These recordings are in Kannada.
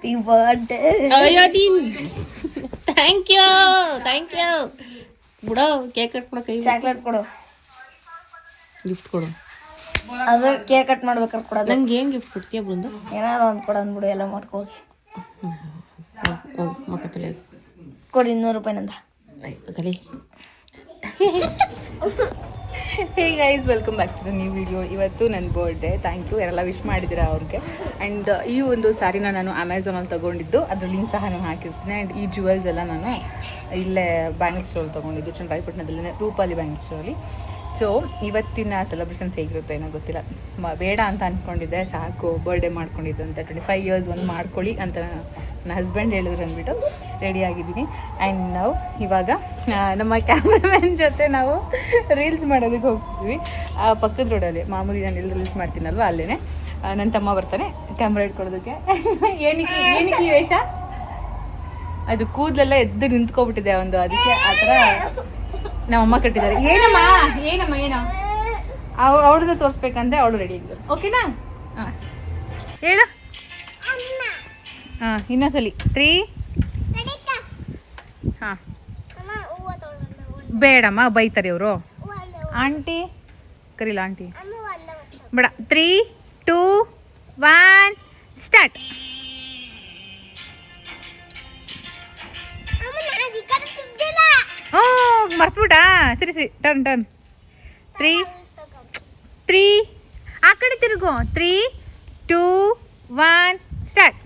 Happy birthday. ಥ್ಯಾಂಕ್ ಯು ಬಿಡೋ. ಕೇಕ್ ಕಟ್ ಕೊಡೋ, ಕೈ ಚಾಕ್ಲೇಟ್ ಕೊಡು, ಗಿಫ್ಟ್ ಕೊಡು. ಅದು ಕೇಕ್ ಕಟ್ ಮಾಡ್ಬೇಕಾದ್ರೆ ಕೊಡೋದು. ನಂಗೆ ಏನು ಗಿಫ್ಟ್ ಕೊಡ್ತೀಯ ಬೃಂದ? ಏನಾರು ಒಂದು ಕೊಡು ಅಂದ್ಬಿಡು, ಎಲ್ಲ ಮಾಡ್ಕೋಗಿ ಮಕ್ಕಳು ಕೊಡಿ 200 ರೂಪಾಯಿ ನಂದ ಕಲಿ. Hey guys, welcome back to the new video. ಇವತ್ತು ನನ್ನ ಬರ್ಡೇ. ಥ್ಯಾಂಕ್ ಯು ಯಾರೆಲ್ಲ ವಿಶ್ ಮಾಡಿದ್ದೀರಾ ಅವ್ರಿಗೆ. ಆ್ಯಂಡ್ ಈ ಒಂದು ಸ್ಯಾರಿನ ನಾನು ಅಮೆಝಾನಲ್ಲಿ ತೊಗೊಂಡಿದ್ದು, ಅದ್ರ ಲಿಂಕ್ ಸಹ ನಾನು ಹಾಕಿರ್ತೀನಿ. ಆ್ಯಂಡ್ ಈ ಜುವೆಲ್ಸ್ ಎಲ್ಲ ನಾನು ಇಲ್ಲೇ ಬ್ಯಾಂಗಲ್ ಸ್ಟೋರಲ್ಲಿ ತೊಗೊಂಡಿದ್ದು, ಚನ್ನರಾಯಪಟ್ಟಣದಲ್ಲೇ ರೂಪಾಲಿ ಬ್ಯಾಂಗಲ್ ಸ್ಟೋರಲ್ಲಿ. ಸೊ ಇವತ್ತಿನ ಸೆಲೆಬ್ರೇಷನ್ಸ್ ಹೇಗಿರುತ್ತೆ ಏನೋ ಗೊತ್ತಿಲ್ಲ. ಬೇಡ ಅಂತ ಅಂದ್ಕೊಂಡಿದ್ದೆ, ಸಾಕು ಬರ್ಡೇ ಮಾಡ್ಕೊಂಡಿದ್ದು ಅಂತ. 25 ಇಯರ್ಸ್ ಒಂದು ಮಾಡ್ಕೊಳ್ಳಿ ಅಂತ ನನ್ನ ಹಸ್ಬೆಂಡ್ ಹೇಳಿದ್ರು ಅಂದ್ಬಿಟ್ಟು ರೆಡಿಯಾಗಿದ್ದೀನಿ. ಆ್ಯಂಡ್ ನಾವು ಇವಾಗ ನಮ್ಮ ಕ್ಯಾಮ್ರಾಮನ್ ಜೊತೆ ನಾವು ರೀಲ್ಸ್ ಮಾಡೋದಕ್ಕೆ ಹೋಗ್ತೀವಿ. ಪಕ್ಕದ ರೋಡಲ್ಲಿ ಮಾಮೂಲಿ ನಾನು ಎಲ್ಲಿ ರೀಲ್ಸ್ ಮಾಡ್ತೀನಲ್ವ ಅಲ್ಲೇ ನನ್ನ ತಮ್ಮ ಬರ್ತಾನೆ ಕ್ಯಾಮ್ರಾ ಇಟ್ಕೊಳ್ಳೋದಕ್ಕೆ. ಏನಕ್ಕೆ ಈ ವೇಷ? ಅದು ಕೂದಲೆಲ್ಲ ಎದ್ದು ನಿಂತ್ಕೊಬಿಟ್ಟಿದೆ ಒಂದು, ಅದಕ್ಕೆ ಆ ಥರ ನಮ್ಮಮ್ಮ ಕಟ್ಟಿದ್ದಾರೆ. ಏನಮ್ಮ ಏನೋ ಅವಳನ್ನ ತೋರಿಸ್ಬೇಕಂದ್ರೆ ಅವಳು ರೆಡಿ ಇದ್ದರು. ಓಕೆನಾ? ಹಾಂ ಹೇಳು. ಹಾಂ ಇನ್ನೊಂದ್ಸಲಿ 3. ಹಾಂ ಬೇಡಮ್ಮ, ಬೈತಾರೆ ಇವರು. ಆಂಟಿ ಕರೀಲ, ಆಂಟಿ ಬೇಡ. 3, 2, 1 ಸ್ಟಾರ್ಟ್. ಓ ಮರ್ತ್ಬಿಟ್ಟ. ಸರಿ ಟರ್ನ್ 3 ಆ ಕಡೆ ತಿರುಗು. 3, 2, 1 ಸ್ಟಾರ್ಟ್.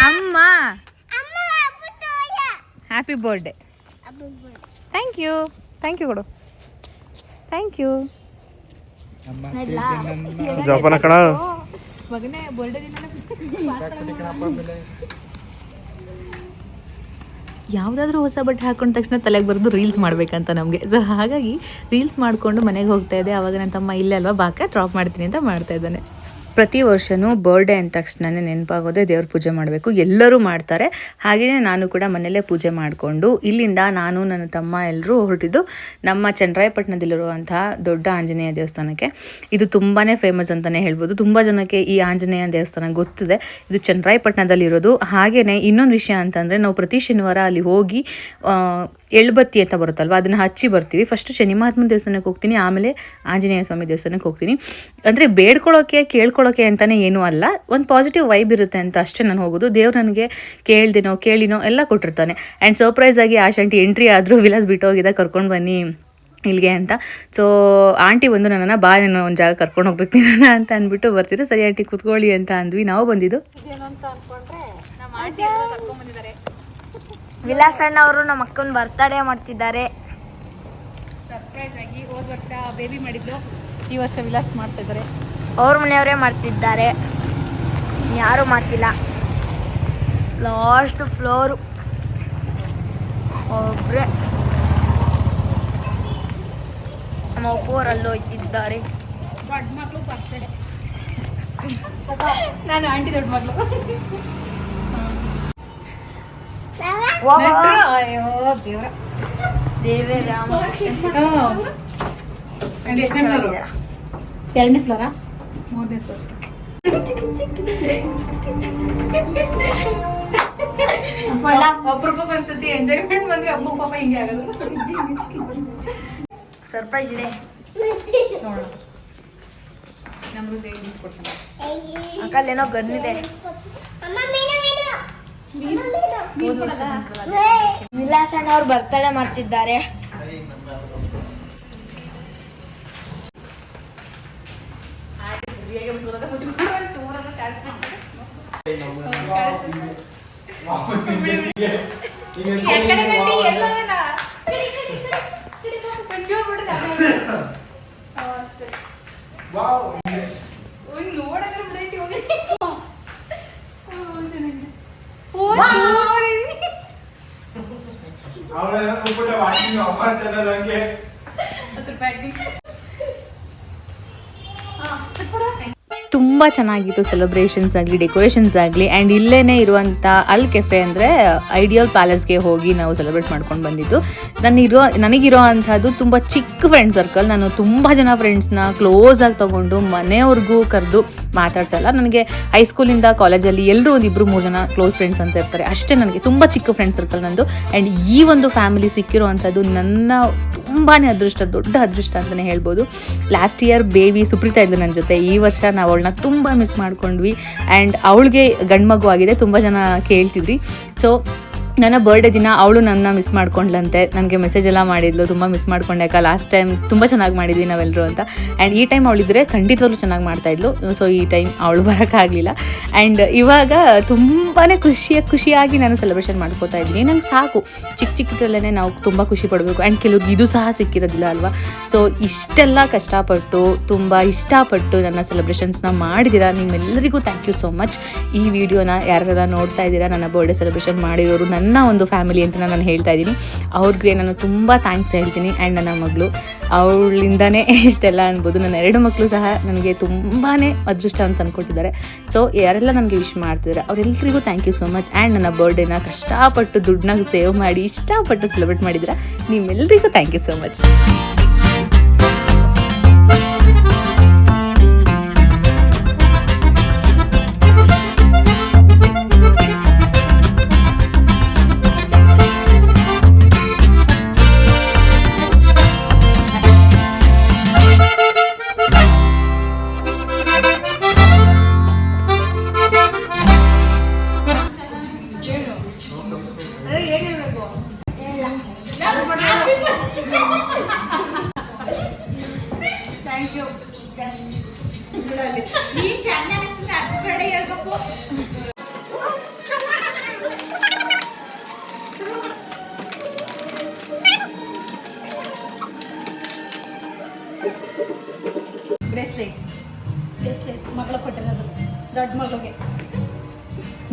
ಅಮ್ಮ ಹ್ಯಾಪಿ ಬರ್ಡೇ. ಥ್ಯಾಂಕ್ ಯು ಕೊಡು. ಥ್ಯಾಂಕ್ ಯು ಮಗನೇ. ಬರ್ಡೇ ಯಾವುದಾದ್ರೂ ಹೊಸ ಬಟ್ಟೆ ಹಾಕೊಂಡ ತಕ್ಷಣ ತಲೆಗೆ ಬರೋದು ರೀಲ್ಸ್ ಮಾಡಬೇಕಂತ ನಮಗೆ. ಸೊ ಹಾಗಾಗಿ ರೀಲ್ಸ್ ಮಾಡಿಕೊಂಡು ಮನೆಗೆ ಹೋಗ್ತಾ ಇದ್ದೆ. ಆವಾಗ ನನ್ನ ತಮ್ಮ ಇಲ್ಲೇ ಅಲ್ವಾ ಬಾಕ ಡ್ರಾಪ್ ಮಾಡ್ತೀನಿ ಅಂತ ಮಾಡ್ತಾ ಇದ್ದಾನೆ. ಪ್ರತಿ ವರ್ಷವೂ ಬರ್ಡೇ ಅಂದ ತಕ್ಷಣನೇ ನೆನಪಾಗೋದೇ ದೇವ್ರ ಪೂಜೆ ಮಾಡಬೇಕು. ಎಲ್ಲರೂ ಮಾಡ್ತಾರೆ. ಹಾಗೆಯೇ ನಾನು ಕೂಡ ಮನೆಯಲ್ಲೇ ಪೂಜೆ ಮಾಡಿಕೊಂಡು ಇಲ್ಲಿಂದ ನಾನು ನನ್ನ ತಮ್ಮ ಎಲ್ಲರೂ ಹೊರಟಿದ್ದು ನಮ್ಮ ಚನ್ನರಾಯಪಟ್ಟಣದಲ್ಲಿರುವಂತಹ ದೊಡ್ಡ ಆಂಜನೇಯ ದೇವಸ್ಥಾನಕ್ಕೆ. ಇದು ತುಂಬಾ ಫೇಮಸ್ ಅಂತಲೇ ಹೇಳ್ಬೋದು. ತುಂಬ ಜನಕ್ಕೆ ಈ ಆಂಜನೇಯ ದೇವಸ್ಥಾನ ಗೊತ್ತಿದೆ. ಇದು ಚನ್ನರಾಯಪಟ್ಟಣದಲ್ಲಿರೋದು. ಹಾಗೆಯೇ ಇನ್ನೊಂದು ವಿಷಯ ಅಂತಂದರೆ, ನಾವು ಪ್ರತಿ ಶನಿವಾರ ಅಲ್ಲಿ ಹೋಗಿ ಎಳ್ಬತ್ತಿ ಅಂತ ಬರುತ್ತಲ್ವ, ಅದನ್ನು ಹಚ್ಚಿ ಬರ್ತೀವಿ. ಫಸ್ಟು ಶನಿ ಮಹಾತ್ಮನ ದೇವಸ್ಥಾನಕ್ಕೆ ಹೋಗ್ತೀನಿ, ಆಮೇಲೆ ಆಂಜನೇಯ ಸ್ವಾಮಿ ದೇವಸ್ಥಾನಕ್ಕೆ ಹೋಗ್ತೀನಿ. ಅಂದರೆ ಬೇಡ್ಕೊಳ್ಳೋಕೆ ಕೇಳ್ಕೊಳ್ಳೋಕೆ ಅಂತಲೇ ಏನೂ ಅಲ್ಲ, ಒಂದು ಪಾಸಿಟಿವ್ ವೈಬ್ ಇರುತ್ತೆ ಅಂತ ಅಷ್ಟೇ ನಾನು ಹೋಗೋದು. ದೇವ್ರು ನನಗೆ ಕೇಳಿನೋ ಎಲ್ಲ ಕೊಟ್ಟಿರ್ತಾನೆ. ಆ್ಯಂಡ್ ಸರ್ಪ್ರೈಸ್ ಆಗಿ ಆಂಟಿ ಎಂಟ್ರಿ ಆದರೂ ವಿಲಾಸ್ ಬಿಟ್ಟು ಹೋಗಿದ್ದ, ಕರ್ಕೊಂಡು ಬನ್ನಿ ಇಲ್ಲಿಗೆ ಅಂತ. ಸೊ ಆಂಟಿ ಬಂದು ನನ್ನನ್ನು ಬಾ, ನಾನು ಒಂದು ಜಾಗ ಕರ್ಕೊಂಡು ಹೋಗ್ಬೇಕು ನಾನು ಅಂತ ಅಂದ್ಬಿಟ್ಟು ಬರ್ತಿದ್ರು. ಸರಿ ಆಂಟಿ ಕೂತ್ಕೊಳ್ಳಿ ಅಂತ ಅಂದ್ವಿ. ನಾವು ಬಂದಿದ್ದು ವಿಲಾಸ್ ಅಣ್ಣ ಅವರು ನಮ್ಮ ಅಕ್ಕನ ಬರ್ತಡೇ ಮಾಡ್ತಿದ್ದಾರೆ. ಸರ್ಪ್ರೈಸ್ ಆಗಿ. ಹೋದ ವರ್ಷ ಬೇಬಿ ಮಾಡಿದ್ದು, ಈ ವರ್ಷ ವಿಲಾಸ್ ಮಾಡ್ತಾ ಇದ್ದಾರೆ. ಅವ್ರ ಮನೆಯವರೇ ಮಾಡ್ತಿದ್ದಾರೆ, ಯಾರು ಮಾಡ್ತಿಲ್ಲ. ಲಾಸ್ಟ್ ಫ್ಲೋರು ಒಬ್ಬರೇ ನಮ್ಮ ಒಪ್ಪೋರಲ್ಲಿ ಹೋಗ್ತಿದ್ದಾರೆ. ದೊಡ್ಡ ಮಕ್ಕಳು ಬರ್ತಡೆ. ನಾನು ಆಂಟಿ ದೊಡ್ಡ ಮಗಳು. ಅಯ್ಯೋ ದೇವ್ರ. ದೇವೇ ರಾಮಕೃಷ್ಣ. 2ನೇ ಫ್ಲೋರಾ 3ನೇ ಫ್ಲೋರ್? ಅಪರೂಪಕ್ಕೆ ಅನ್ಸುತ್ತೆ ಎಂಜಾಯ್ಮೆಂಟ್ ಬಂದ್ರೆ ಅಪ್ಪ ಪಾಪ ಹಿಂಗೆ ಆಗೋದು. ಸರ್ಪ್ರೈಸ್ ಇದೆ ನೋಡೋಣ. ನಮ್ದು ಕೊಡ್ತಾನೆ ಅಂಕಲ್, ಏನೋ ಗನ್ನಿದೆ. ವಿಲಾಸ್ ಅಣ್ಣ ಅವ್ರು ಬರ್ತಡೇ ಮಾಡ್ತಿದ್ದಾರೆ. ತುಂಬ ಚೆನ್ನಾಗಿತ್ತು ಸೆಲೆಬ್ರೇಷನ್ಸ್ ಆಗಲಿ ಡೆಕೋರೇಷನ್ಸ್ ಆಗಲಿ. ಆ್ಯಂಡ್ ಇಲ್ಲೇ ಇರುವಂಥ ಅಲ್ ಕೆಫೆ ಅಂದರೆ ಐಡಿಯಲ್ ಪ್ಯಾಲೇಸ್ಗೆ ಹೋಗಿ ನಾವು ಸೆಲೆಬ್ರೇಟ್ ಮಾಡ್ಕೊಂಡು ಬಂದಿದ್ದು. ನನಗಿರೋ ಅಂಥದ್ದು ತುಂಬ ಚಿಕ್ಕ ಫ್ರೆಂಡ್ ಸರ್ಕಲ್. ನಾನು ತುಂಬ ಜನ ಫ್ರೆಂಡ್ಸ್ನ ಕ್ಲೋಸಾಗಿ ತೊಗೊಂಡು ಮನೆಯವ್ರಿಗೂ ಕರೆದು ಮಾತಾಡ್ಸಲ್ಲ. ನನಗೆ ಹೈಸ್ಕೂಲಿಂದ ಕಾಲೇಜಲ್ಲಿ ಎಲ್ಲರೂ ಒಂದು 2-3 ಜನ ಕ್ಲೋಸ್ ಫ್ರೆಂಡ್ಸ್ ಅಂತ ಇರ್ತಾರೆ ಅಷ್ಟೇ. ನನಗೆ ತುಂಬ ಚಿಕ್ಕ ಫ್ರೆಂಡ್ ಸರ್ಕಲ್ ನಂದು. ಆ್ಯಂಡ್ ಈ ಒಂದು ಫ್ಯಾಮಿಲಿ ಸಿಕ್ಕಿರೋ ಅಂಥದ್ದು ನನ್ನ ತುಂಬಾ ಅದೃಷ್ಟ, ದೊಡ್ಡ ಅದೃಷ್ಟ ಅಂತಲೇ ಹೇಳ್ಬೋದು. ಲಾಸ್ಟ್ ಇಯರ್ ಬೇಬಿ ಸುಪ್ರೀತಾ ಇದ್ಲು ನನ್ನ ಜೊತೆ. ಈ ವರ್ಷ ನಾವು ಅವಳನ್ನ ತುಂಬ ಮಿಸ್ ಮಾಡ್ಕೊಂಡ್ವಿ. ಆ್ಯಂಡ್ ಅವಳಿಗೆ ಗಂಡು ಮಗು ಆಗಿದೆ, ತುಂಬ ಜನ ಕೇಳ್ತಿದ್ರಿ. ಸೊ ನನ್ನ ಬರ್ಡೇ ದಿನ ಅವಳು ನನ್ನ ಮಿಸ್ ಮಾಡ್ಕೊಂಡ್ಲಂತೆ. ನನಗೆ ಮೆಸೇಜ್ ಎಲ್ಲ ಮಾಡಿದ್ಲು, ತುಂಬ ಮಿಸ್ ಮಾಡ್ಕೊಂಡೆ ಅಕ್ಕ, ಲಾಸ್ಟ್ ಟೈಮ್ ತುಂಬ ಚೆನ್ನಾಗಿ ಮಾಡಿದ್ವಿ ನಾವೆಲ್ಲರೂ ಅಂತ. ಆ್ಯಂಡ್ ಈ ಟೈಮ್ ಅವಳಿದ್ರೆ ಖಂಡಿತವಾಗ್ಲೂ ಚೆನ್ನಾಗಿ ಮಾಡ್ತಾಯಿದ್ಲು. ಸೊ ಈ ಟೈಮ್ ಅವಳು ಬರೋಕ್ಕಾಗಲಿಲ್ಲ. ಆ್ಯಂಡ್ ಇವಾಗ ತುಂಬಾ ಖುಷಿಯಾಗಿ ನಾನು ಸೆಲೆಬ್ರೇಷನ್ ಮಾಡ್ಕೋತಾ ಇದ್ದೀನಿ. ನಂಗೆ ಸಾಕು, ಚಿಕ್ಕದ್ರಲ್ಲೇ ನಾವು ತುಂಬ ಖುಷಿ ಪಡಬೇಕು. ಆ್ಯಂಡ್ ಕೆಲವ್ರಿಗೆ ಇದು ಸಹ ಸಿಕ್ಕಿರೋದಿಲ್ಲ ಅಲ್ವಾ. ಸೊ ಇಷ್ಟೆಲ್ಲ ಕಷ್ಟಪಟ್ಟು ತುಂಬ ಇಷ್ಟಪಟ್ಟು ನನ್ನ ಸೆಲೆಬ್ರೇಷನ್ಸ್ನ ಮಾಡಿದ್ದೀರಾ. ನಿಮ್ಮೆಲ್ಲರಿಗೂ ಥ್ಯಾಂಕ್ ಯು ಸೋ ಮಚ್. ಈ ವಿಡಿಯೋನ ಯಾರೆಲ್ಲ ನೋಡ್ತಾ ಇದ್ದೀರಾ, ನನ್ನ ಬರ್ಡೇ ಸೆಲೆಬ್ರೇಷನ್ ಮಾಡಿರೋರು ನನ್ನ ಒಂದು ಫ್ಯಾಮಿಲಿ ಅಂತ ನಾನು ಹೇಳ್ತಾ ಇದ್ದೀನಿ. ಅವ್ರಿಗೆ ನಾನು ತುಂಬ ಥ್ಯಾಂಕ್ಸ್ ಹೇಳ್ತೀನಿ. ಆ್ಯಂಡ್ ನನ್ನ ಮಗಳು, ಅವಳಿಂದನೇ ಇಷ್ಟೆಲ್ಲ ಅನ್ಬೋದು. ನನ್ನ 2 ಮಕ್ಕಳು ಸಹ ನನಗೆ ತುಂಬಾ ಅದೃಷ್ಟ ಅಂತ ಅಂದ್ಕೊಟ್ಟಿದ್ದಾರೆ. ಸೊ ಯಾರೆಲ್ಲ ನನಗೆ ವಿಶ್ ಮಾಡ್ತಿದ್ದಾರೆ ಅವರೆಲ್ಲರಿಗೂ thank you so much. And ನನ್ನ ಬರ್ಡೇನ ಕಷ್ಟಪಟ್ಟು ದುಡ್ಡನ್ನ ಸೇವ್ ಮಾಡಿ ಇಷ್ಟಪಟ್ಟು ಸೆಲೆಬ್ರೇಟ್ ಮಾಡಿದ್ದೀರಾ. ನಿಮ್ಮೆಲ್ಲರಿಗೂ ಥ್ಯಾಂಕ್ ಯು ಸೋ ಮಚ್.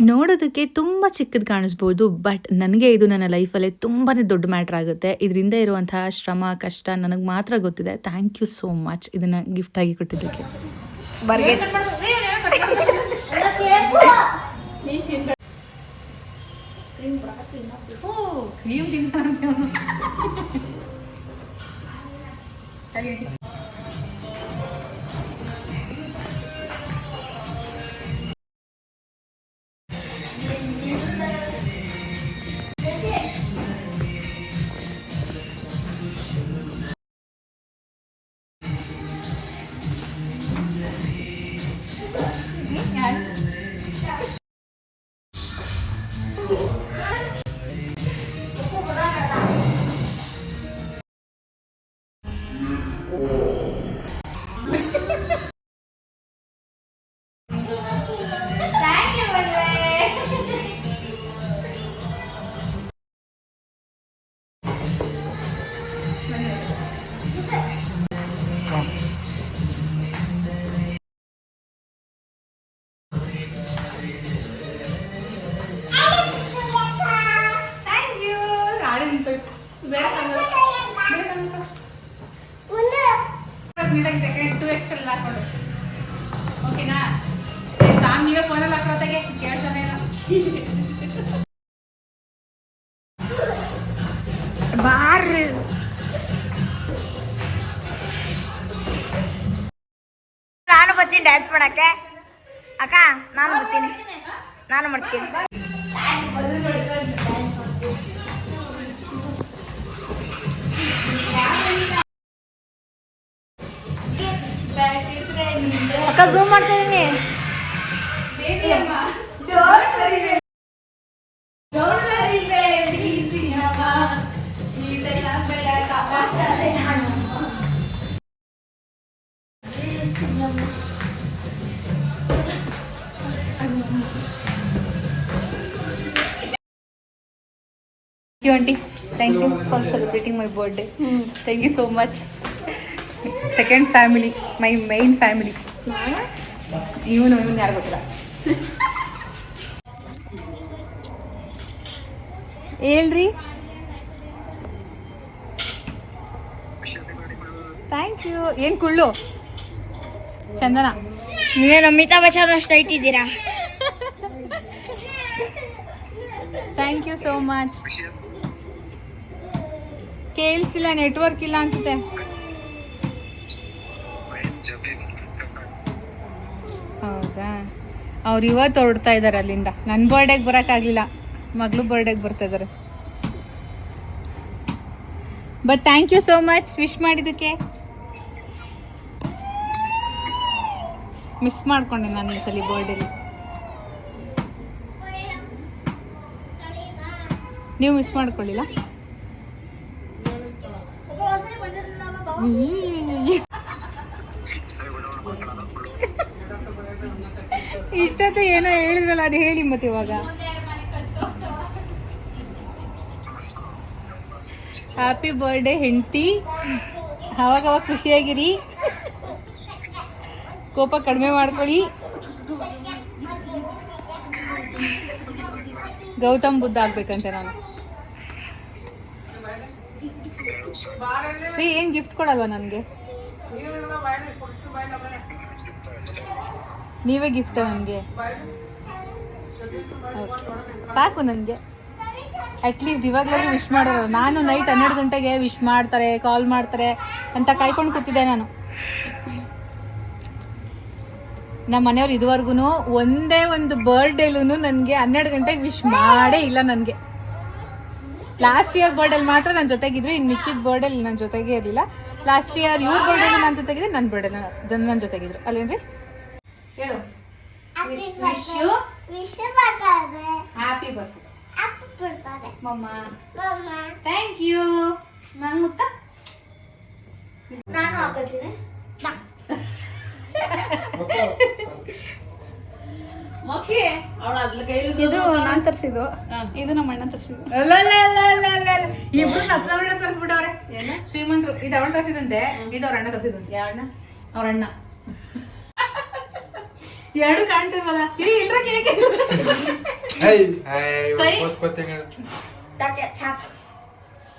ನೋಡೋದಕ್ಕೆ ತುಂಬ ಚಿಕ್ಕದು ಕಾಣಿಸ್ಬೋದು, ಬಟ್ ನನಗೆ ಇದು ನನ್ನ ಲೈಫಲ್ಲೇ ತುಂಬಾ ದೊಡ್ಡ ಮ್ಯಾಟ್ರ್ ಆಗುತ್ತೆ. ಇದರಿಂದ ಇರುವಂತಹ ಶ್ರಮ ಕಷ್ಟ ನನಗೆ ಮಾತ್ರ ಗೊತ್ತಿದೆ. ಥ್ಯಾಂಕ್ ಯು ಸೋ ಮಚ್ ಇದನ್ನು ಗಿಫ್ಟಾಗಿ ಕೊಟ್ಟಿದ್ದಕ್ಕೆ. ಓಕೆನಾ? ಸಾಂಗ್ ನೀವೇ ಫೋನಲ್ಲಿ ಹಾಕೋತಾಗೆ ಕೇಳ್ತಾನೆ ಇಲ್ಲ. ಬಾರ್ರಿ ನಾನು ಬರ್ತೀನಿ ಡ್ಯಾನ್ಸ್ ಮಾಡಕ್ಕೆ. ಅಕ್ಕ ನಾನು ಬರ್ತೀನಿ, ನಾನು ಮಾಡ್ತೀನಿ. ಅಕ್ಕ ಝೂಮ್ ಮಾಡ್ತಾ ಇದೀನಿ. Thank you, auntie. Thank you for celebrating my birthday. Thank you so much. Second family, my main family. ಇವನು ಯಾರು ಗೊತ್ತಿಲ್ಲ. ಹೇಳ್ರಿ. Thank you. ಏನು ಕುಳ್ಳು ಚಂದನ. ನೀವೇನು ಅಮಿತಾಬ್ ಬಚ್ಚನ್ ಅಷ್ಟು ಇಟ್ಟಿದ್ದೀರಾ? Thank you so much. ಕೇಳಿಸಿಲ್ಲ, ನೆಟ್ವರ್ಕ್ ಇಲ್ಲ ಅನ್ಸುತ್ತೆ. ಹೌದಾ, ಅವ್ರು ಇವತ್ತು ಹೊರಡ್ತಾ ಇದ್ದಾರೆ ಅಲ್ಲಿಂದ. ನನ್ನ ಬರ್ಡೇಗೆ ಬರೋಕ್ಕಾಗಲಿಲ್ಲ, ಮಗಳು ಬರ್ಡೇಗೆ ಬರ್ತಾ ಇದ್ದಾರೆ. But thank you so much wish ಮಾಡಿದ್ದಕ್ಕೆ. ಮಿಸ್ ಮಾಡ್ಕೊಂಡೆ ನಾನು ಈ ಸಲ ಬರ್ಡೇಲಿ. ನೀವು ಮಿಸ್ ಮಾಡ್ಕೊಳ್ಳಿಲ್ಲ? ಇಷ್ಟೊತ್ತು ಏನೋ ಹೇಳಿದ್ರಲ್ಲ, ಅದು ಹೇಳಿ ಮತ್ತೆ ಇವಾಗ. ಹ್ಯಾಪಿ ಬರ್ಡೇ ಹೆಂಡತಿ, ಅವಾಗ ಖುಷಿಯಾಗಿರಿ, ಕೋಪ ಕಡಿಮೆ ಮಾಡ್ಕೊಳ್ಳಿ. ಗೌತಮ್ ಬುದ್ಧ ಆಗ್ಬೇಕಂತೆ ನಾನು. ಏನ್ ಗಿಫ್ಟ್ ಕೊಡಲ್ವಾ ನನಗೆ? ನೀವೇ ಗಿಫ್ಟ್ ನನಗೆ? ಸಾಕು ನನಗೆ. ಅಟ್ಲೀಸ್ಟ್ ಇವಾಗಲೂ ವಿಶ್ ಮಾಡೋರು. ನಾನು ನೈಟ್ 12 ಗಂಟೆಗೆ ವಿಶ್ ಮಾಡ್ತಾರೆ, ಕಾಲ್ ಮಾಡ್ತಾರೆ ಅಂತ ಕಾಯ್ಕೊಂಡು ಕೂತಿದ್ದೆ ನಾನು. ನಮ್ಮ ಮನೆಯವ್ರು ಇದುವರೆಗೂ ಒಂದೇ ಒಂದು ಬರ್ಡೇಲೂ ನನಗೆ 12 ಗಂಟೆಗೆ ವಿಶ್ ಮಾಡೇ ಇಲ್ಲ ನನಗೆ. ಲಾಸ್ಟ್ ಇಯರ್ ಬರ್ಡೇಲಿ ಮಾತ್ರ ನನ್ನ ಜೊತೆಗಿದ್ರು, ಇನ್ನು ಮಿಕ್ಕಿದ ಬರ್ಡೇಲಿ ನನ್ನ ಜೊತೆಗೆ ಇರಲಿಲ್ಲ. ಲಾಸ್ಟ್ ಇಯರ್ ಇವ್ರ ಬರ್ಡೇಲಿ ನನ್ನ ಜೊತೆಗಿದ್ರೆ, ನನ್ನ ಬರ್ಡೇ ನನ್ನ ಜೊತೆಗಿದ್ರು. ಅಲ್ಲೇನ್ರಿ? ಹೇಳು. ವಿಶ್ ಯು ಹ್ಯಾಪಿ ಬರ್ಡೇ ಮಮ್ಮ. Thank you. ನಂಗೆ ಮುತ್ತ ನಾನು ಹಾಕೋತೀನಿ. ಇದು ನಾನ್ ತರ್ಸಿದ್ದು, ಇದು ನಮ್ಮ ಅಣ್ಣ ತರ್ಸಿದ್ದು. ಇಬ್ರು ಸಬ್ಸ್ಕ್ರೈಬರ್ ತರ್ಸ್ಬಿಟ್ಟವ್ರೆ. ಶ್ರೀಮಂತರು. ಇದು ಅವಳು ತರ್ಸಿದಂತೆ, ಇದು ಅವ್ರ ಅಣ್ಣ ತರ್ಸಿದಂತೆ. ಯಾರಣ್ಣ? ಅವ್ರ ಅಣ್ಣ. ಎರಡು ಕಾಣ್ತಿಲ್ವಲ್ಲ? ಇಲ್ರ ಕೇಕ್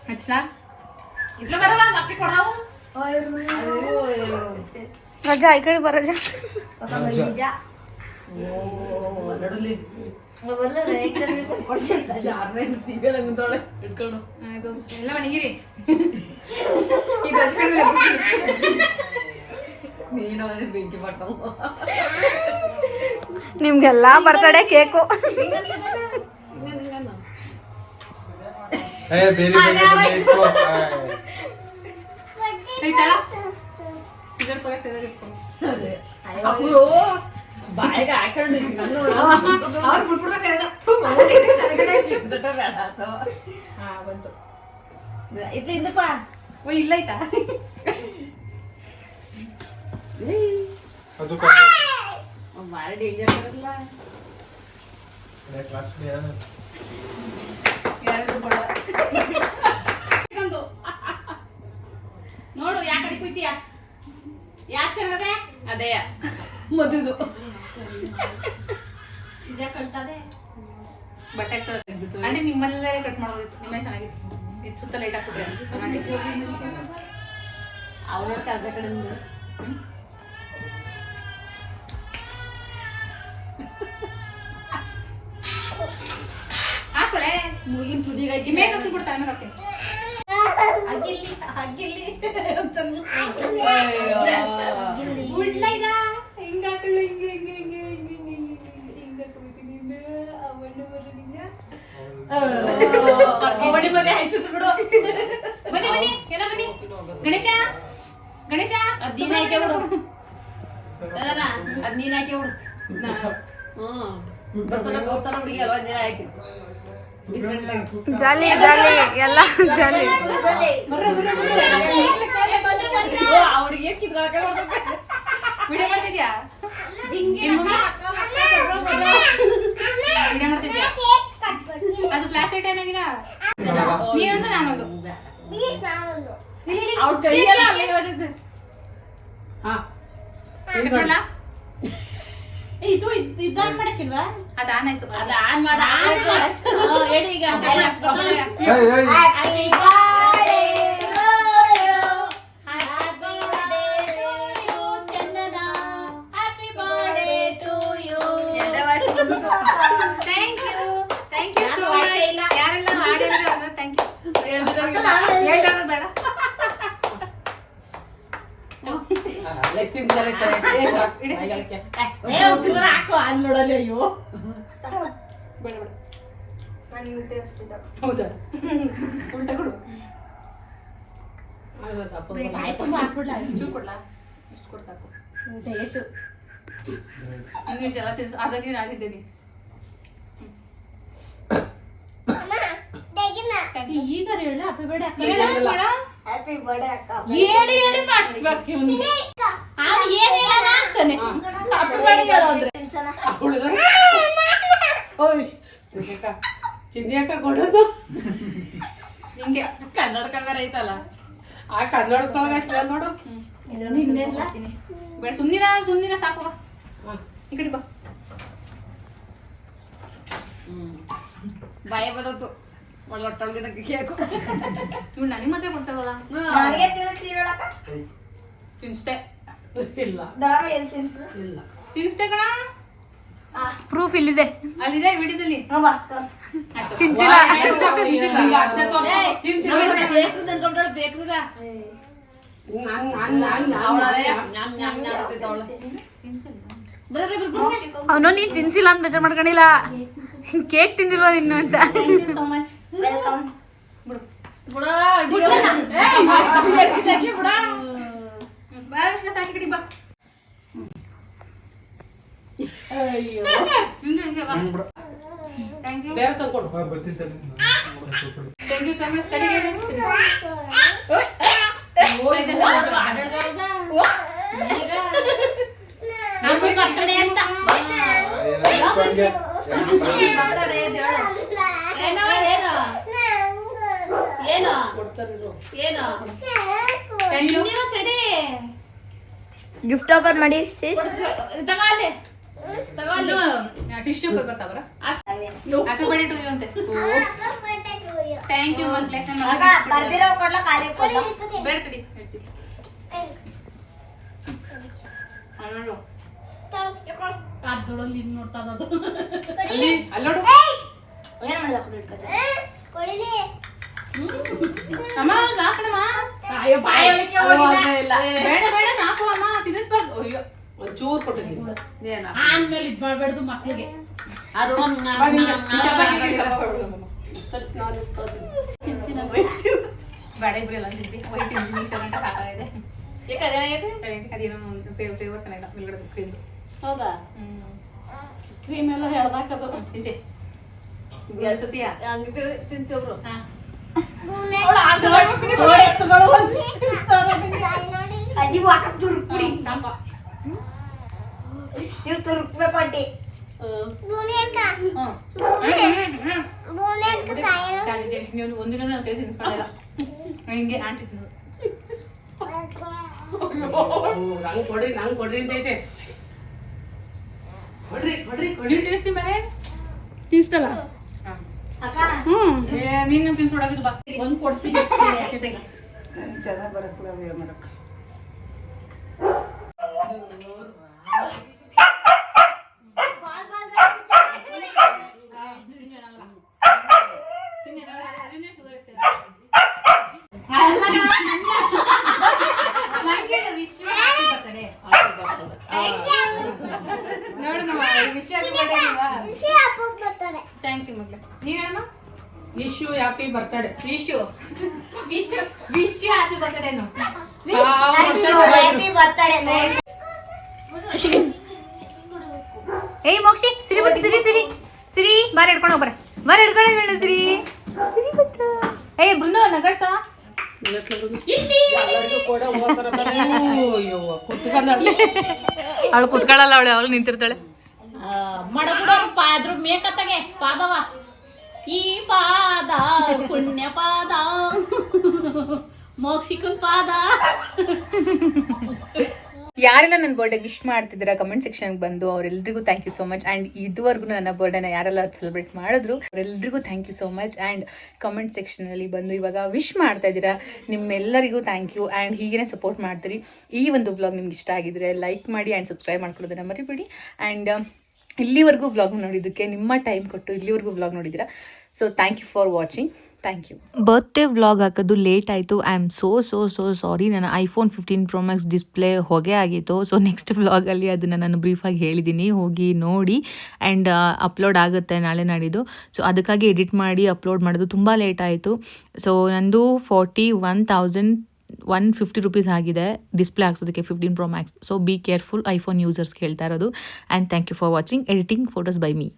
ಹಚ್ಚಲಾ? ಇಟ್ಲ ಬರಲ್ಲ, ಮಕ್ಕಳು ಕೊಡಾವು. ರಜಾ ಈ ಕಡೆ ಬರಜಾ. ಎಲ್ಲ ಮನೆಗಿರಿ. ನಿಮ್ಗೆಲ್ಲ ಬರ್ತಡೆ ಕೇಕು. ಬಾಯಿಗೆ ಹಾಕೊಂಡು ಬಂತು. ಇದ್ಲಿಂದಪ್ಪ ಇಲ್ಲ ಆಯ್ತಾ? ಭಾಳ ಡೇಂಜರ್ ಬರಲ್ಲ. ನೋಡು ಯಾ ಕಡೆ ಕುಯ್ತೀಯ? ಯಾ ಚೆನ್ನಾಗದೆ ಅದೇ ಮದುದು ಇದೇ ಕಳ್ತದೆ. ಬಟ್ಟೆ ಅಂದ್ರೆ ನಿಮ್ಮಲ್ಲೇ ಕಟ್ ಮಾಡೋದಿತ್ತು. ನಿಮ್ಮೇ ಚೆನ್ನಾಗಿತ್ತು. ಇದು ಸುತ್ತ ಲೈಟ್ ಹಾಕ್ಬಿಟ್ರೆ ಅವ್ರ ಅರ್ಧ ಕಡೆ ಹಾಕೊಳೆ. ಮೂಗಿನ ತುದಿಗೆ ಮೇಘ ಬಿಡ್ತಾ ಅನ್ನೋಕೆ ಹಿಂಗ ಹಾಕೊಳ್ಳ. ಹಿಂಗೆ ಹಿಂಗೆ ಹಿಂಗೆ ಹಿಂಗೆ ಹಿಂಗೆ ಹಿಂಗೆ ಕುಳಿತೀನಿ. ಅವಣ್ಣು ಬರೋದಿಲ್ಲ. ಅವಳಿ ಮನೆ ಆಯ್ತದ ಬಿಡು. ಬನ್ನಿ ಬನ್ನಿ ಎಲ್ಲ ಬನ್ನಿ. ಗಣೇಶ ಗಣೇಶ ಅದ್ ನೀನ್ ಹಾಕಿ ಬಿಡು. ಅದ್ ನೀನ್ ಹಾಕಿ ಬಿಡು. ಬರ್ತಾರ ಹುಡುಗಿ ಅಲ್ವಾ? ನೀರ ಹಾಕಿ ಜಾಲಿ ಜಾಲಿ ಎಲ್ಲ ಜಾಲಿ. ಅವ್ರಿಗೆ ಕಿತ್ಕೊಳಕ ವಿಡಿಯೋ ಮಾಡ್ತಿದ್ಯಾ? ವಿಡಿಯೋ ಮಾಡ್ತಿದ್ಯಾ? ಅದು ಫ್ಲಾಶ್ ಲೈಟ್ ಏನಾಗಿಲ್ಲ. ನೀನೊಂದು ನಾನೊಂದು. ಅವ್ರ ಕೈಯೆಲ್ಲ ಅಲ್ಲಿಗೆ ಬಂದಿದ್ದೆ. ಹಾ ಇಟ್ಕೊಳ್ಳ? ಇದು ಆನ್ ಮಾಡಕ್ಕಿಲ್ವಾ? ಅದು ಆನ್ ಆಯ್ತು. ಅದು ಆನ್ ಮಾಡ. ಹೇಳಿ ಈಗ. ಬೇಡ ಅಲ್ಲೇ ತಿಂತಾರೆ ಸರಿ ಚೂರ ಹಾಕು ಅಲ್ಲಿ ನೋಡಲ್ಲ ಅಯ್ಯೋ ಬೇಡ ಬೇಡ ನಾನು ಟೇಸ್ಟ್ ಹೌದಾ ಉಲ್ಟ ಕೊಡು ಹಾಕ್ಬಿಡ್ಲ ಇಷ್ಟು ಕೊಡ್ಲಾ ಇಷ್ಟು ಕೊಡು ಸಾಕು ನೀವು ಎಲ್ಲ ತಿನ್ಸು ಅದಾಗಿ ನಾನು ಆಗಿದ್ದೀನಿ ಈಗ ಹೇಳ ಅಪ್ಪ ಬೇಡ ಹ್ಯಾಪಿ ಬರ್ಡೇ ಅಕ್ಕ ಹೇಳಿ ಹೇಳಿ ಮಾಡಿಸ್ಬೇಕು ಇವ್ನಿಗೆ ಅವ್ನು ಏನ್ ಹೇಳೋಣ ಅಂತಾನೆ ಅಪ್ಪ ಬೇಡ ಹೇಳೋದ್ರೆ ಓಯ್ ಚಿಂದಿಯಕ್ಕ ಕೊಡೋದು ಹಿಂಗೆ ಕನ್ನಡಕ ಬೇರೆ ಐತಲ್ಲ ಆ ಕನ್ನಡದೊಳಗೆ ಅಷ್ಟೇ ನೋಡು ನಿನ್ನೆಲ್ಲ ಬೇಡ ಸುಮ್ಮನಿರ ಸಾಕು ಈ ಕಡೆ ಬಾ ಬಾಯ ಬದತ್ತು ಒಳಗೊಟ್ಟೊಳಗೆ ಕೇಕು ಇವ್ಳು ನನಗೆ ಮಾತ್ರ ಕೊಡ್ತಾವಲ್ಲ ನನಗೆ ತಿನ್ಸಿ ಹೇಳಕ್ಕ ತಿನ್ಸ್ತೆ ಇಲ್ಲ ದಾರ ಎಲ್ಲಿ ತಿನ್ಸು ಇಲ್ಲ ತಿನ್ಸ್ತೆ ಕಣ ಪ್ರೂಫ್ ಇಲ್ಲಿದೆ ಅಲ್ಲಿದೆ ವಿಡಿಯೋದಲ್ಲಿ ಬಾ ತಿನ್ಸಿಲ್ಲ ಅವನು ನೀನ್ ತಿನ್ಸಿಲ್ಲ ಅಂತ ಬೇಜಾರ್ ಮಾಡ್ಕೊಂಡಿಲ್ಲ ಕೇಕ್ ತಿಂದಿಲ್ವ ಇನ್ನು ಅಂತ ಸೋ ಮಚ್ ವೆಲ್ಕಮ್ ಸಾಕಿ ಕಡಿ ಬಾ ಅಯ್ಯೋ ಹಿಂಗೆ ಬಾ ಥ್ಯಾಂಕ್ ಯು ಬೇರೆ ತಗೊಂಡು ಥ್ಯಾಂಕ್ ಯು ಸೋ ಮಚ್ ಕಡಿಗೆ ಬರ್ತಡೆ ಅಂತ ಗಿಫ್ಟ್ ಓಪನ್ ಮಾಡಿ ಸಿಸ್ ಟಿಶ್ಯೂ ಪೇಪರ್ ತಗೋರ ಹ್ಯಾಪಿ ಬರ್ಡೇ ಟು ಯು ಅಂತೆ ಥ್ಯಾಂಕ್ ಯು ಮಕ್ಳೆ ಅಕ್ಕ ಬರ್ದಿರೋ ಕೊಡ್ಲ ಖಾಲಿ ಕೊಡ್ಲ ಬೇಡ ತಡಿ ಹೇಳ್ತೀನಿ ಅಲ್ಲೋ ಕಾದೊಳಲ್ಲಿ ಇಲ್ಲಿ ನೋಡ್ತಾ ಇರೋದು ಅಲ್ಲಿ ನೋಡು ಏನ್ ಮಾಡಿದ ಕೊಡಿ ಇಟ್ಕೊತ ಅಮ್ಮ ಸಾಕಣಮ್ಮ ಅಯ್ಯೋ ಬಾಯೊಳಕ್ಕೆ ಇಲ್ಲ ಬೇಡ ಬೇಡ ಸಾಕು ಅಮ್ಮ ತಿನ್ನಿಸ್ಬಾರ್ದು ಅಯ್ಯೋ ಒಂಚೂರು ಕೊಟ್ಟಿದ್ದೀನಿ ಏನ ಆದ್ಮೇಲೆ ಇದು ಮಾಡಬೇಡ್ದು ಮಕ್ಳಿಗೆ ಅದು ಬೇಡ ಇಬ್ರು ಎಲ್ಲ ತಿಂತಿ ವೈಟ್ ಇಂಜಿನಿಯರ್ ಅಂತ ಸಾಕಾಗಿದೆ ಯಾಕೆ ಅದೇನಾಗೈತೆ ಅದೇನೋ ಫ್ಲೇವರ್ ಚೆನ್ನಾಗಿಲ್ಲ ಮೇಲ್ಗಡೆ ಕ್ರೀಮ್ ಹೌದಾ ಕ್ರೀಮ್ ಎಲ್ಲ ಹೇಳ್ದಾಕದು ತಿನ್ಸಿ ಎರಡು ಸತಿಯಾ ಹಂಗಿದ್ರೆ ತಿನ್ಸೋಬ್ರು ನೀವು ಅಕ್ಕ ತುರ್ಕುಡಿ ನೀವು ತುರ್ಕ್ಬೇಕು ಅಡ್ಡಿ ನೀವು ಒಂದಿನ ನನ್ನ ಕೈ ತಿನ್ಸ್ಕೊಳ್ಳಲ್ಲ ಹಿಂಗೆ ಆಂಟಿ ತಿನ್ನೋದು ನಂಗೆ ಕೊಡ್ರಿ ಅಂತೈತೆ ಕೊಡ್ರಿ ತಿನ್ನಿಸ್ತೀನಿ ಬೇರೆ ತಿನ್ಸ್ತಲ್ಲ ಅಕ್ಕ ನೀನು ತಿನ್ಸ್ಕೊಡೋದು ಬಾ ಒಂದು ಕೊಡ್ತೀನಿ ಚೆನ್ನಾಗಿ ಬರಕ್ಲ ಮಾಡಕ್ ಥ್ಯಾಂಕ್ ಯು ಮಗ್ಲೆ ನೀನ್ ಹೇಳಮ್ಮ wish you happy birthday wish you happy ಬರ್ತ್ಡೇನು ಹ್ಯಾಪಿ ಬರ್ತಡೇ ಏಯ್ ಮೋಕ್ಷಿ ಸಿರಿ ಬಂತು ಸಿರಿ ಬಾರಿ ಹಿಡ್ಕೊಂಡು ಹೋಗ್ಬರ ಬಾರಿ ಹಿಡ್ಕೊಂಡು ಸಿರಿ ಬಂತ ಏಯ್ ಬೃಂದಾವನ ನಗಡ್ಸ ಅವಳು ಕುತ್ಕೊಳ್ಳಲ್ಲ ಅವಳು ನಿಂತಿರ್ತಾಳೆ ಮಡಗುಡೋರು ಅದ್ರ ಮೇಕತ್ತಗೆ ಪಾದವ ಈ ಪಾದ ಪುಣ್ಯ ಪಾದ ಮೋಕ್ಷಿಕನ್ ಪಾದ ಯಾರೆಲ್ಲ ನನ್ನ ಬರ್ಡೇ ವಿಶ್ ಮಾಡ್ತಿದ್ದೀರಾ ಕಮೆಂಟ್ ಸೆಕ್ಷನ್ಗೆ ಬಂದು ಅವರೆಲ್ಲರಿಗೂ thank you so much and ಇದುವರೆಗೂ ನನ್ನ ಬರ್ಡೇನ ಯಾರೆಲ್ಲ ಸೆಲೆಬ್ರೇಟ್ ಮಾಡಿದ್ರು ಅವರೆಲ್ಲರಿಗೂ thank you so much and comment ಸೆಕ್ಷನಲ್ಲಿ ಬಂದು ಇವಾಗ ವಿಶ್ ಮಾಡ್ತಾ ಇದ್ದೀರಾ ನಿಮ್ಮೆಲ್ಲರಿಗೂ ಥ್ಯಾಂಕ್ ಯು ಆ್ಯಂಡ್ ಹೀಗೇ ಸಪೋರ್ಟ್ ಮಾಡ್ತೀರಿ ಈ ಒಂದು ವ್ಲಾಗ್ ನಿಮ್ಗೆ ಇಷ್ಟ ಆಗಿದ್ರೆ ಲೈಕ್ ಮಾಡಿ ಆ್ಯಂಡ್ ಸಬ್ಸ್ಕ್ರೈಬ್ ಮಾಡ್ಕೊಳ್ಳೋದನ್ನ ಮರಿಬೇಡಿ ಆ್ಯಂಡ್ ಇಲ್ಲಿವರೆಗೂ ವ್ಲಾಗ್ ನೋಡಿದ್ದಕ್ಕೆ ನಿಮ್ಮ ಟೈಮ್ ಕೊಟ್ಟು ಇಲ್ಲಿವರೆಗೂ ವ್ಲಾಗ್ ನೋಡಿದ್ದೀರಾ so thank you for watching thank you. Birthday vlog ಹಾಕೋದು ಲೇಟ್ ಆಯಿತು. I am so sorry. ನನ್ನ iPhone 15 Pro Max ಡಿಸ್ಪ್ಲೇ ಹೊಗೆ ಆಗಿತ್ತು. ಸೊ ನೆಕ್ಸ್ಟ್ ವ್ಲಾಗಲ್ಲಿ ಅದನ್ನು ನಾನು ಬ್ರೀಫಾಗಿ ಹೇಳಿದ್ದೀನಿ, ಹೋಗಿ ನೋಡಿ. ಆ್ಯಂಡ್ ಅಪ್ಲೋಡ್ ಆಗುತ್ತೆ ನಾಳೆ ನಾಡಿದ್ದು. ಸೊ ಅದಕ್ಕಾಗಿ ಎಡಿಟ್ ಮಾಡಿ ಅಪ್ಲೋಡ್ ಮಾಡೋದು ತುಂಬ ಲೇಟ್ ಆಯಿತು. ಸೊ ನಂದು 41,150 rupees ಆಗಿದೆ ಡಿಸ್ಪ್ಲೇ ಹಾಕ್ಸೋದಕ್ಕೆ 15 Pro Max. So be careful iPhone ಯೂಸರ್ಸ್ಗೆ ಹೇಳ್ತಾ ಇರೋದು. And thank you for watching editing photos by me.